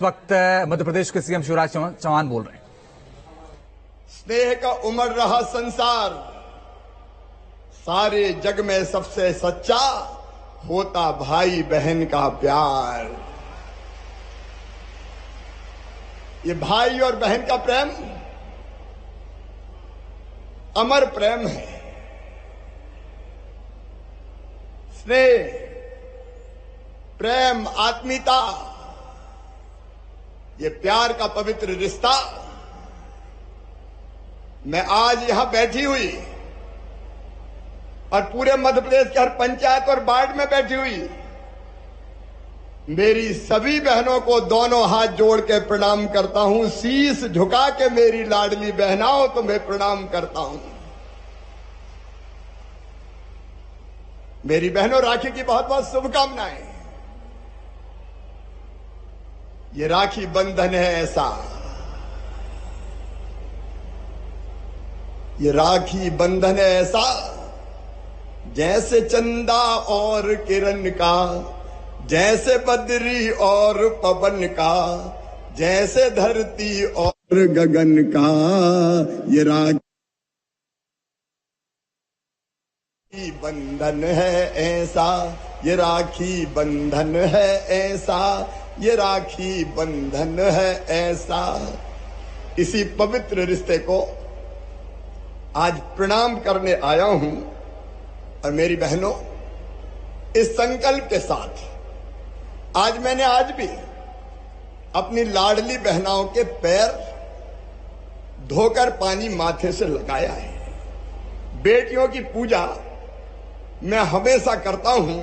वक्त मध्य प्रदेश के सीएम शिवराज चौहान बोल रहे हैं। स्नेह का उमड़ रहा संसार, सारे जग में सबसे सच्चा होता भाई बहन का प्यार। ये भाई और बहन का प्रेम अमर प्रेम है। स्नेह, प्रेम, आत्मीयता, ये प्यार का पवित्र रिश्ता। मैं आज यहां बैठी हुई और पूरे मध्य प्रदेश के हर पंचायत और वार्ड में बैठी हुई मेरी सभी बहनों को दोनों हाथ जोड़ के प्रणाम करता हूं। शीश झुका के मेरी लाडली बहनाओं तुम्हें प्रणाम करता हूं। मेरी बहनों, राखी की बहुत बहुत शुभकामनाएं। ये राखी बंधन है ऐसा, ये राखी बंधन है ऐसा, जैसे चंदा और किरण का, जैसे बद्री और पवन का, जैसे धरती और गगन का। ये राखी बंधन है ऐसा, ये राखी बंधन है ऐसा, ये राखी बंधन है ऐसा। इसी पवित्र रिश्ते को आज प्रणाम करने आया हूं। और मेरी बहनों, इस संकल्प के साथ आज भी अपनी लाडली बहनाओं के पैर धोकर पानी माथे से लगाया है। बेटियों की पूजा मैं हमेशा करता हूं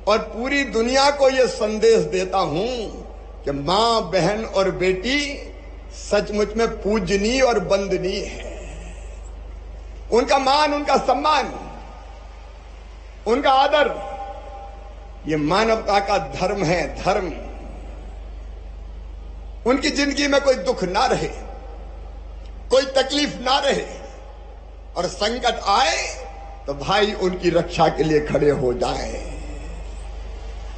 और पूरी दुनिया को यह संदेश देता हूं कि मां, बहन और बेटी सचमुच में पूजनीय और वंदनीय है। उनका मान, उनका सम्मान, उनका आदर, ये मानवता का धर्म है। धर्म, उनकी जिंदगी में कोई दुख ना रहे, कोई तकलीफ ना रहे, और संकट आए तो भाई उनकी रक्षा के लिए खड़े हो जाए।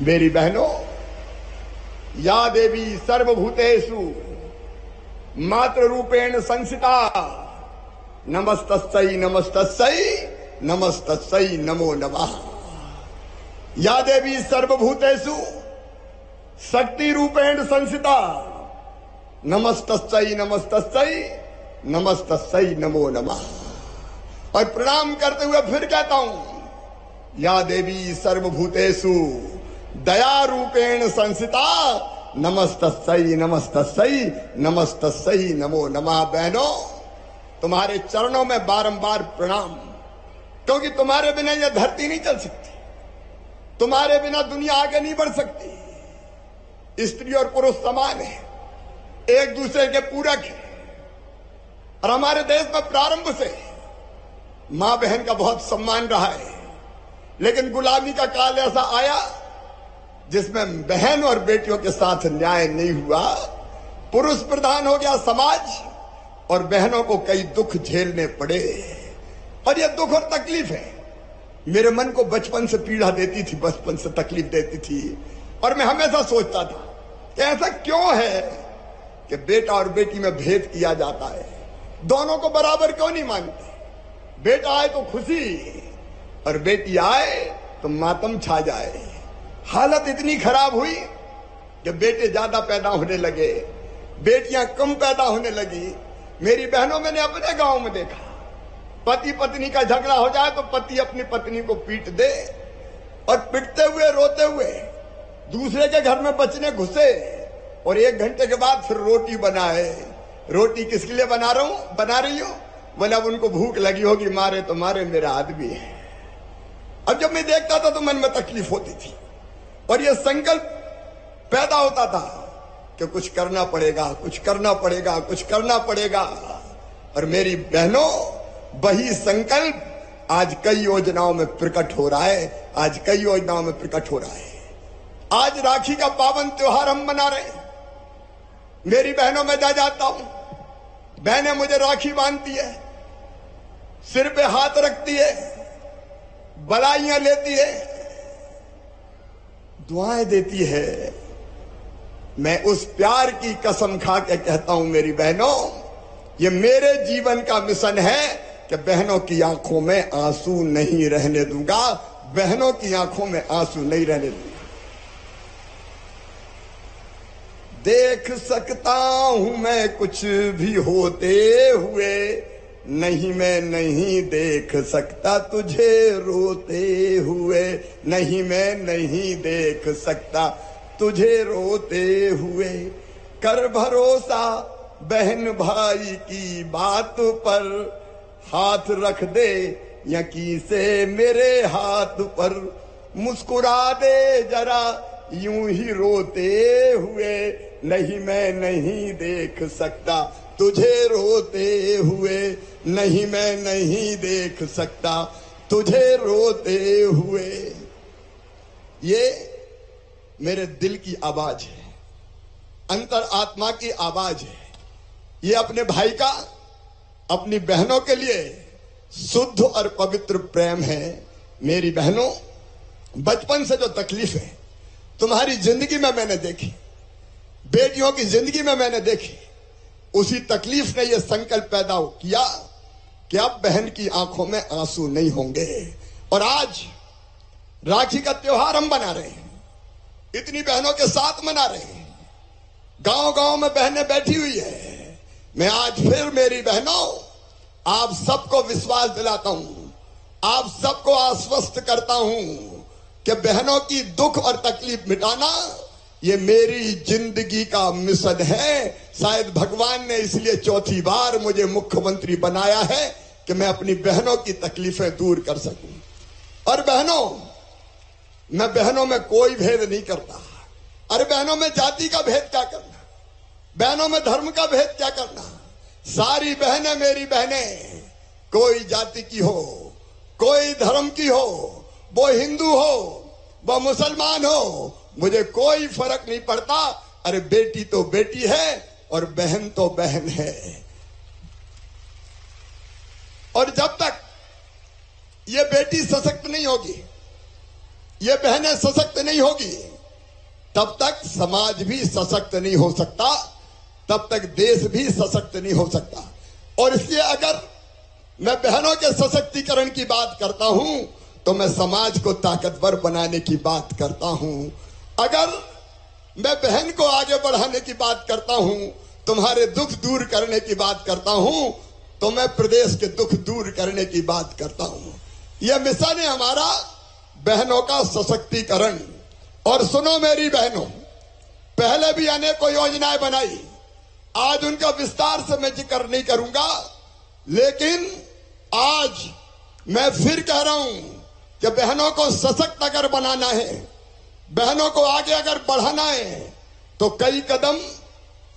मेरी बहनों, या देवी सर्वभूतेषु मातृ रूपेण संस्थिता, नमस्तस्यै नमस्तस्यै नमस्तस्यै नमो नमः। या देवी सर्वभूतेषु शक्ति रूपेण संस्थिता, नमस्तस्यै नमस्तस्यै नमस्तस्यै नमो नमः। और प्रणाम करते हुए फिर कहता हूं, या देवी सर्वभूतेषु दया रूपेण संस्थिता, नमस्तस्यै नमस्तस्यै नमस्तस्यै नमो नमः। बहनों, तुम्हारे चरणों में बारंबार प्रणाम, क्योंकि तुम्हारे बिना यह धरती नहीं चल सकती, तुम्हारे बिना दुनिया आगे नहीं बढ़ सकती। स्त्री और पुरुष समान है, एक दूसरे के पूरक है। और हमारे देश में प्रारंभ से मां बहन का बहुत सम्मान रहा है, लेकिन गुलामी का काल ऐसा आया जिसमें बहन और बेटियों के साथ न्याय नहीं हुआ। पुरुष प्रधान हो गया समाज और बहनों को कई दुख झेलने पड़े। और यह दुख और तकलीफ है, मेरे मन को बचपन से पीड़ा देती थी, बचपन से तकलीफ देती थी। और मैं हमेशा सोचता था कि ऐसा क्यों है कि बेटा और बेटी में भेद किया जाता है, दोनों को बराबर क्यों नहीं मानते। बेटा आए तो खुशी और बेटी आए तो मातम छा जाए। हालत इतनी खराब हुई कि बेटे ज्यादा पैदा होने लगे, बेटियां कम पैदा होने लगी। मेरी बहनों, मैंने अपने गांव में देखा, पति पत्नी का झगड़ा हो जाए तो पति अपनी पत्नी को पीट दे और पीटते हुए, रोते हुए दूसरे के घर में बचने घुसे और 1 घंटे के बाद फिर रोटी बनाए। रोटी किसके लिए बना रही हूं? बोला अब उनको भूख लगी होगी, मारे तो मारे, मेरा आदमी है। अब जब मैं देखता था तो मन में तकलीफ होती थी और यह संकल्प पैदा होता था कि कुछ करना पड़ेगा, कुछ करना पड़ेगा, कुछ करना पड़ेगा। और मेरी बहनों, वही संकल्प आज कई योजनाओं में प्रकट हो रहा है, आज कई योजनाओं में प्रकट हो रहा है। आज राखी का पावन त्योहार हम मना रहे हैं। मेरी बहनों, में जाता हूं, बहनें मुझे राखी बांधती है, सिर पे हाथ रखती है, बधाइयां लेती है, दुआएं देती है। मैं उस प्यार की कसम खा के कहता हूं मेरी बहनों, ये मेरे जीवन का मिशन है कि बहनों की आंखों में आंसू नहीं रहने दूंगा, बहनों की आंखों में आंसू नहीं रहने दूंगा। देख सकता हूं मैं कुछ भी होते हुए, नहीं मैं नहीं देख सकता तुझे रोते हुए, नहीं मैं नहीं देख सकता तुझे रोते हुए। कर भरोसा बहन भाई की बात पर, हाथ रख दे यकीन से मेरे हाथ पर, मुस्कुरा दे जरा यूं ही रोते हुए, नहीं मैं नहीं देख सकता तुझे रोते हुए, नहीं मैं नहीं देख सकता तुझे रोते हुए। ये मेरे दिल की आवाज है, अंतर आत्मा की आवाज है। ये अपने भाई का अपनी बहनों के लिए शुद्ध और पवित्र प्रेम है। मेरी बहनों, बचपन से जो तकलीफ है तुम्हारी जिंदगी में मैंने देखी, बेटियों की जिंदगी में मैंने देखी, उसी तकलीफ ने यह संकल्प पैदा किया कि अब बहन की आंखों में आंसू नहीं होंगे। और आज राखी का त्योहार हम मना रहे हैं, इतनी बहनों के साथ मना रहे हैं, गांव गांव में बहनें बैठी हुई है। मैं आज फिर मेरी बहनों आप सबको विश्वास दिलाता हूं, आप सबको आश्वस्त करता हूं कि बहनों की दुख और तकलीफ मिटाना ये मेरी जिंदगी का मिशन है। शायद भगवान ने इसलिए चौथी बार मुझे मुख्यमंत्री बनाया है कि मैं अपनी बहनों की तकलीफें दूर कर सकूं। और बहनों, मैं बहनों में कोई भेद नहीं करता। अरे बहनों में जाति का भेद क्या करना, बहनों में धर्म का भेद क्या करना। सारी बहनें मेरी बहनें, कोई जाति की हो, कोई धर्म की हो, वो हिंदू हो, वो मुसलमान हो, मुझे कोई फर्क नहीं पड़ता। अरे बेटी तो बेटी है और बहन तो बहन है। और जब तक ये बेटी सशक्त नहीं होगी, ये बहनें सशक्त नहीं होगी, तब तक समाज भी सशक्त नहीं हो सकता, तब तक देश भी सशक्त नहीं हो सकता। और इसलिए अगर मैं बहनों के सशक्तिकरण की बात करता हूं तो मैं समाज को ताकतवर बनाने की बात करता हूं। अगर मैं बहन को आगे बढ़ाने की बात करता हूं, तुम्हारे दुख दूर करने की बात करता हूं, तो मैं प्रदेश के दुख दूर करने की बात करता हूं। यह मिशन है हमारा, बहनों का सशक्तिकरण। और सुनो मेरी बहनों, पहले भी अनेकों योजनाएं बनाई, आज उनका विस्तार से मैं जिक्र नहीं करूंगा, लेकिन आज मैं फिर कह रहा हूं कि बहनों को सशक्त अगर बनाना है, बहनों को आगे अगर बढ़ाना है, तो कई कदम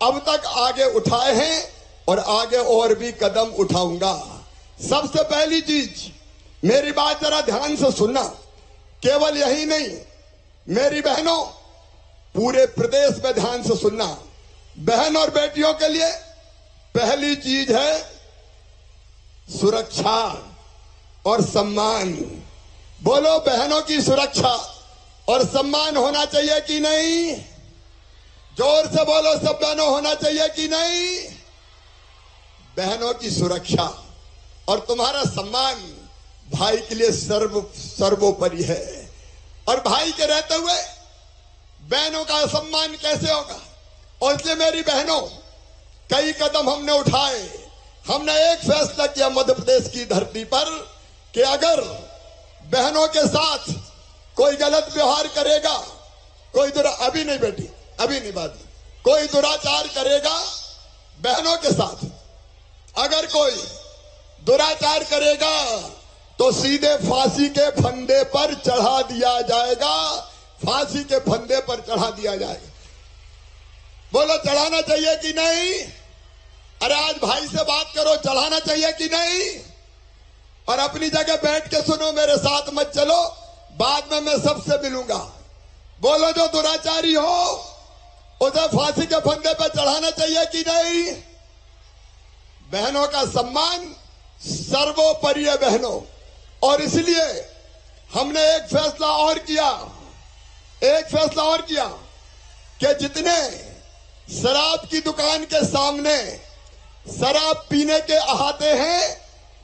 अब तक आगे उठाए हैं और आगे और भी कदम उठाऊंगा। सबसे पहली चीज, मेरी बात जरा ध्यान से सुनना, केवल यही नहीं मेरी बहनों, पूरे प्रदेश में ध्यान से सुनना। बहन और बेटियों के लिए पहली चीज है सुरक्षा और सम्मान। बोलो, बहनों की सुरक्षा और सम्मान होना चाहिए कि नहीं? जोर से बोलो, सब बहनों, होना चाहिए कि नहीं? बहनों की सुरक्षा और तुम्हारा सम्मान भाई के लिए सर्वोपरि है। और भाई के रहते हुए बहनों का सम्मान कैसे होगा? और इसलिए मेरी बहनों, कई कदम हमने उठाए। हमने एक फैसला किया मध्य प्रदेश की धरती पर कि अगर बहनों के साथ कोई गलत व्यवहार करेगा, कोई अभी नहीं बेटी, अभी नहीं बात, कोई दुराचार करेगा बहनों के साथ, अगर कोई दुराचार करेगा तो सीधे फांसी के फंदे पर चढ़ा दिया जाएगा, फांसी के फंदे पर चढ़ा दिया जाएगा। बोलो, चढ़ाना चाहिए कि नहीं? अरे आज भाई से बात करो, चढ़ाना चाहिए कि नहीं? और अपनी जगह बैठ के सुनो, मेरे साथ मत चलो, बाद में मैं सबसे मिलूंगा। बोलो, जो दुराचारी हो उसे फांसी के फंदे पर चढ़ाना चाहिए कि नहीं? बहनों का सम्मान सर्वोपरि है बहनों। और इसलिए हमने एक फैसला और किया कि जितने शराब की दुकान के सामने शराब पीने के अहाते हैं,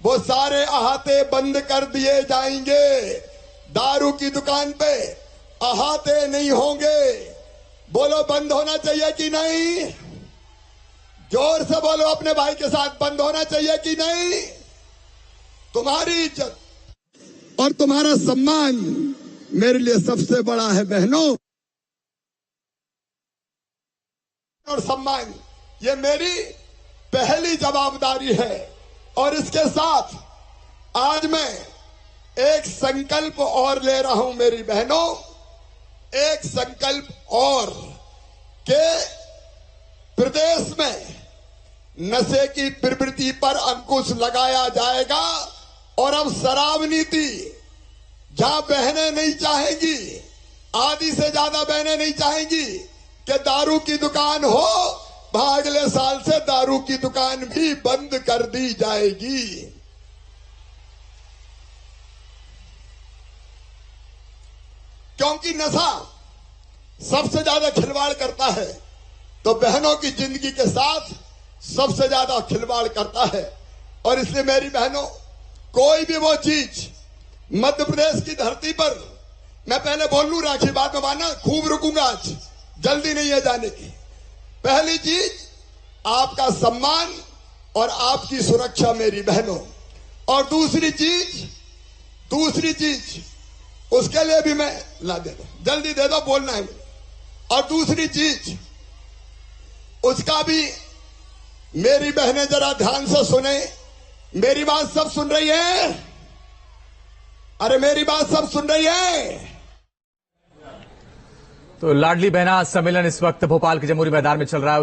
वो सारे अहाते बंद कर दिए जाएंगे। दारू की दुकान पे अहाते नहीं होंगे। बोलो बंद होना चाहिए कि नहीं? जोर से बोलो अपने भाई के साथ, बंद होना चाहिए कि नहीं? तुम्हारी इज्जत और तुम्हारा सम्मान मेरे लिए सबसे बड़ा है बहनों। और सम्मान ये मेरी पहली जवाबदारी है। और इसके साथ आज मैं एक संकल्प और ले रहा हूं मेरी बहनों, एक संकल्प और के प्रदेश में नशे की प्रवृत्ति पर अंकुश लगाया जाएगा। और अब शराब नीति जहां बहनें नहीं चाहेंगी, आधी से ज्यादा बहनें नहीं चाहेंगी कि दारू की दुकान हो, वहां अगले साल से दारू की दुकान भी बंद कर दी जाएगी। क्योंकि नशा सबसे ज्यादा खिलवाड़ करता है, तो बहनों की जिंदगी के साथ सबसे ज्यादा खिलवाड़ करता है। और इसलिए मेरी बहनों, कोई भी वो चीज मध्य प्रदेश की धरती पर, मैं पहले बोल लूं राखी, बात में माना, खूब रुकूंगा, आज जल्दी नहीं है जाने की। पहली चीज आपका सम्मान और आपकी सुरक्षा मेरी बहनों। और दूसरी चीज उसके लिए भी मैं ला दे दो, जल्दी दे दो, बोलना है मुझे। और दूसरी चीज उसका भी मेरी बहनें जरा ध्यान से सुने। मेरी बात सब सुन रही है? अरे मेरी बात सब सुन रही है? तो लाडली बहना सम्मेलन इस वक्त भोपाल के जमुहूरी मैदान में चल रहा है।